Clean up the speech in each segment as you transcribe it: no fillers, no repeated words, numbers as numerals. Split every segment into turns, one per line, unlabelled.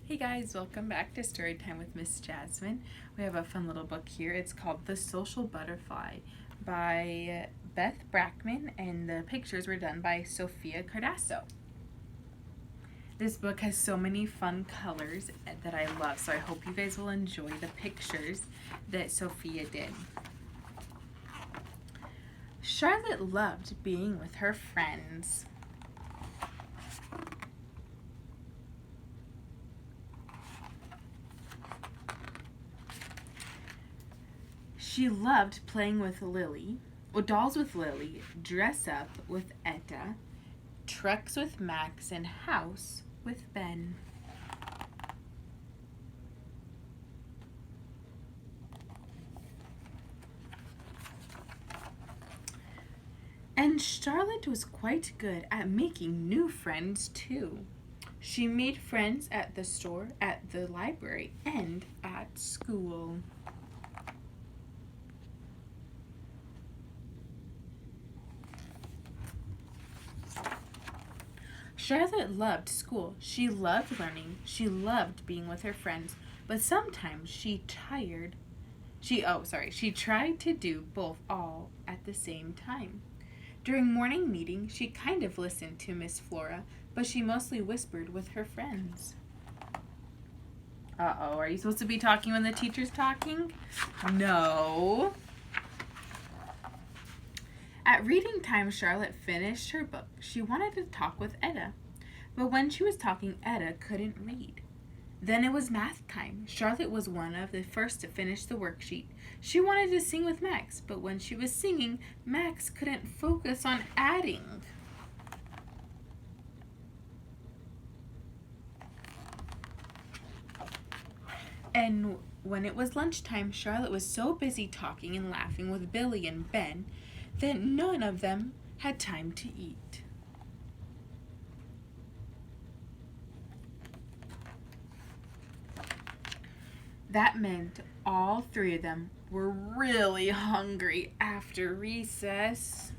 Hey guys, welcome back to Storytime with Miss Jasmine. We have a fun little book here. It's called The Social Butterfly by Beth Brackman, and the pictures were done by Sophia Cardasso. This book has so many fun colors that I love, so I hope you guys will enjoy the pictures that Sophia did. Charlotte loved being with her friends. She loved playing with dolls with Lily, dress up with Etta, trucks with Max, and house with Ben. And Charlotte was quite good at making new friends too. She made friends at the store, at the library, and at school. Charlotte loved school. She loved learning. She loved being with her friends. But sometimes she tried to do both all at the same time. During morning meeting, she kind of listened to Miss Flora, but she mostly whispered with her friends. Uh-oh, are you supposed to be talking when the teacher's talking? No. At reading time, Charlotte finished her book. She wanted to talk with Etta, but when she was talking, Etta couldn't read. Then it was math time. Charlotte was one of the first to finish the worksheet. She wanted to sing with Max, but when she was singing, Max couldn't focus on adding. And when it was lunchtime, Charlotte was so busy talking and laughing with Billy and Ben that none of them had time to eat. That meant all three of them were really hungry after recess.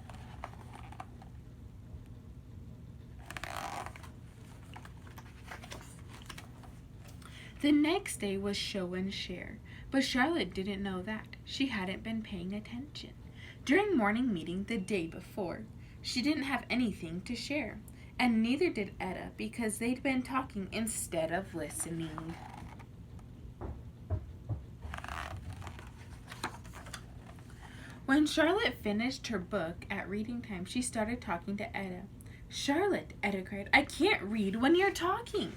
The next day was show and share, but Charlotte didn't know that. She hadn't been paying attention. During morning meeting the day before, she didn't have anything to share, and neither did Etta because they'd been talking instead of listening. When Charlotte finished her book at reading time, she started talking to Etta. "Charlotte," Etta cried, "I can't read when you're talking."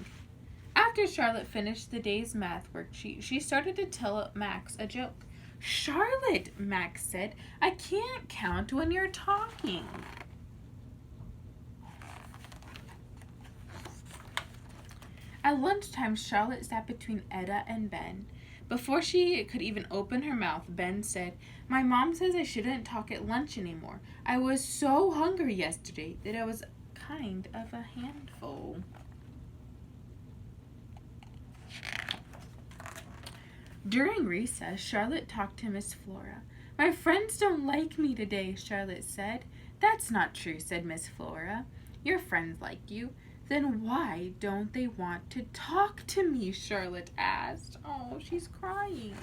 After Charlotte finished the day's math worksheet, she started to tell Max a joke. "Charlotte," Max said, "I can't count when you're talking." At lunchtime, Charlotte sat between Etta and Ben. Before she could even open her mouth, Ben said, "My mom says I shouldn't talk at lunch anymore. I was so hungry yesterday that I was kind of a handful." During recess, Charlotte talked to Miss Flora. "My friends don't like me today," Charlotte said. "That's not true," said Miss Flora. "Your friends like you." "Then why don't they want to talk to me?" Charlotte asked. Oh, she's crying.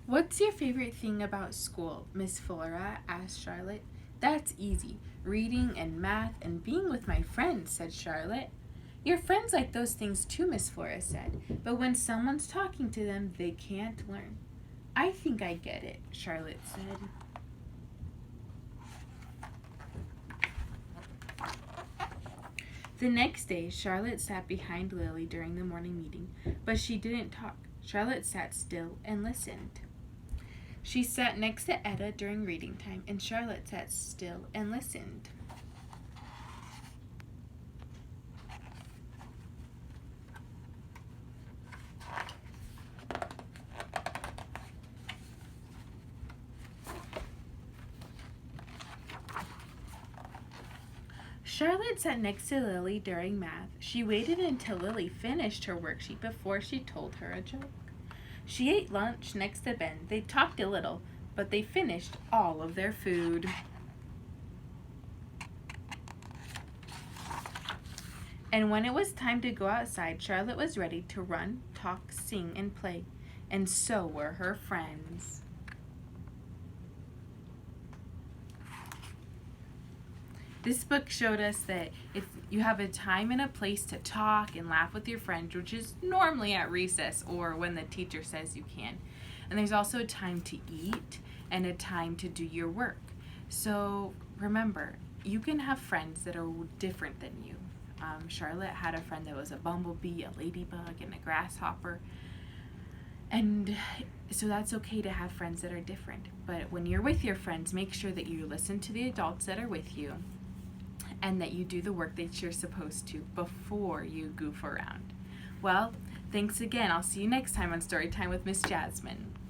"What's your favorite thing about school?" Miss Flora asked Charlotte. "That's easy. Reading and math and being with my friends," said Charlotte. "Your friends like those things too," Miss Flora said. "But when someone's talking to them, they can't learn." "I think I get it," Charlotte said. The next day, Charlotte sat behind Lily during the morning meeting, but she didn't talk. Charlotte sat still and listened. She sat next to Etta during reading time, and Charlotte sat still and listened. Charlotte sat next to Lily during math. She waited until Lily finished her worksheet before she told her a joke. She ate lunch next to Ben. They talked a little, but they finished all of their food. And when it was time to go outside, Charlotte was ready to run, talk, sing, and play. And so were her friends. This book showed us that if you have a time and a place to talk and laugh with your friends, which is normally at recess or when the teacher says you can, and there's also a time to eat and a time to do your work. So remember, you can have friends that are different than you. Charlotte had a friend that was a bumblebee, a ladybug, and a grasshopper. And so that's okay to have friends that are different. But when you're with your friends, make sure that you listen to the adults that are with you and that you do the work that you're supposed to before you goof around. Well, thanks again. I'll see you next time on Storytime with Miss Jasmine.